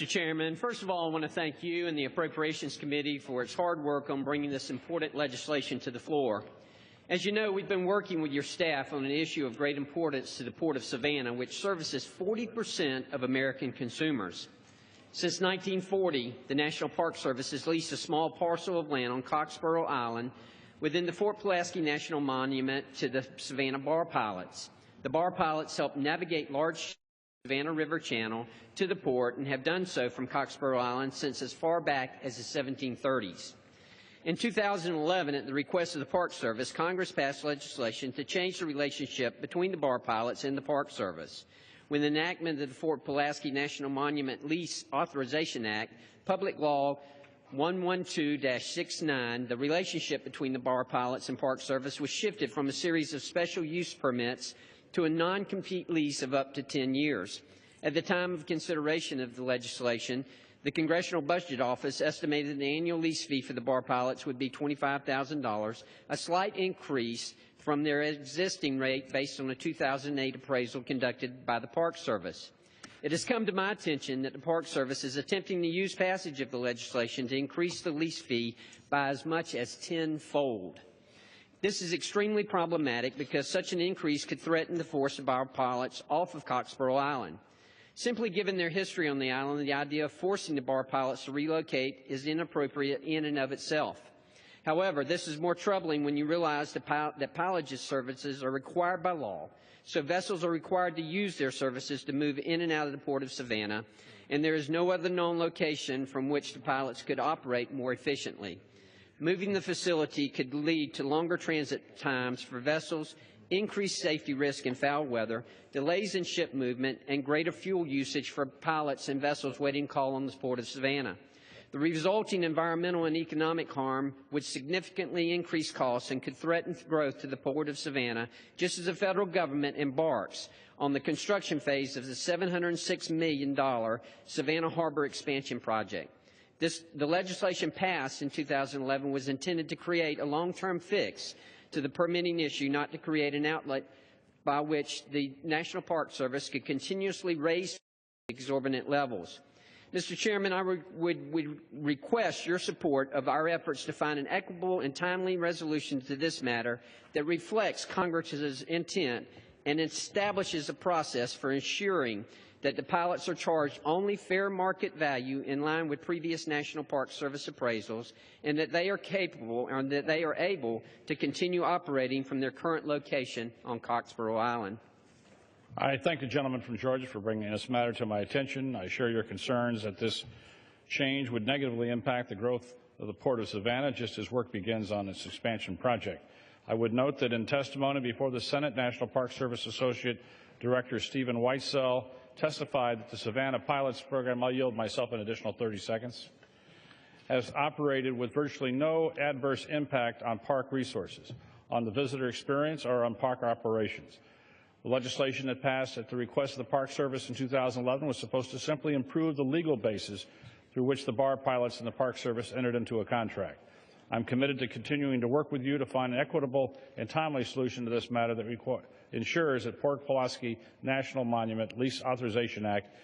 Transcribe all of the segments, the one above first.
Mr. Chairman, first of all, I want to thank you and the Appropriations Committee for its hard work on bringing this important legislation to the floor. As you know, we've been working with your staff on an issue of great importance to the Port of Savannah, which services 40% of American consumers. Since 1940, the National Park Service has leased a small parcel of land on Coxborough Island within the Fort Pulaski National Monument to the Savannah bar pilots. The bar pilots help navigate large Savannah River Channel to the port and have done so from Coxborough Island since as far back as the 1730s. In 2011, at the request of the Park Service, Congress passed legislation to change the relationship between the bar pilots and the Park Service. With the enactment of the Fort Pulaski National Monument Lease Authorization Act, Public Law 112-69, the relationship between the bar pilots and Park Service was shifted from a series of special use permits to a non-compete lease of up to 10 years. At the time of consideration of the legislation, the Congressional Budget Office estimated the annual lease fee for the bar pilots would be $25,000, a slight increase from their existing rate based on a 2008 appraisal conducted by the Park Service. It has come to my attention that the Park Service is attempting to use passage of the legislation to increase the lease fee by as much as tenfold. This is extremely problematic because such an increase could threaten the force of our pilots off of Coxborough Island. Simply given their history on the island, the idea of forcing the bar pilots to relocate is inappropriate in and of itself. However, this is more troubling when you realize that pilotage services are required by law, so vessels are required to use their services to move in and out of the Port of Savannah, and there is no other known location from which the pilots could operate more efficiently. Moving the facility could lead to longer transit times for vessels, increased safety risk in foul weather, delays in ship movement, and greater fuel usage for pilots and vessels waiting call on the Port of Savannah. The resulting environmental and economic harm would significantly increase costs and could threaten growth to the Port of Savannah, just as the federal government embarks on the construction phase of the $706 million Savannah Harbor Expansion Project. The legislation passed in 2011 was intended to create a long-term fix to the permitting issue, not to create an outlet by which the National Park Service could continuously raise exorbitant levels. Mr. Chairman, I would request your support of our efforts to find an equitable and timely resolution to this matter that reflects Congress's intent and establishes a process for ensuring that the pilots are charged only fair market value in line with previous National Park Service appraisals, and that they are capable and that they are able to continue operating from their current location on Coxborough Island. I thank the gentleman from Georgia for bringing this matter to my attention. I share your concerns that this change would negatively impact the growth of the Port of Savannah just as work begins on its expansion project. I would note that in testimony before the Senate, National Park Service Associate Director Stephen Whitesell testified that the Savannah Pilots Program, I'll yield myself an additional 30 seconds, has operated with virtually no adverse impact on park resources, on the visitor experience, or on park operations. The legislation that passed at the request of the Park Service in 2011 was supposed to simply improve the legal basis through which the bar pilots and the Park Service entered into a contract. I'm committed to continuing to work with you to find an equitable and timely solution to this matter that ensures that Port Pulaski National Monument Lease Authorization Act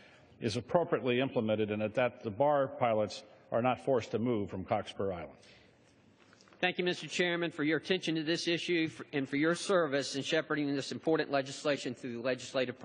is appropriately implemented and that the bar pilots are not forced to move from Coxborough Island. Thank you, Mr. Chairman, for your attention to this issue and for your service in shepherding this important legislation through the legislative process.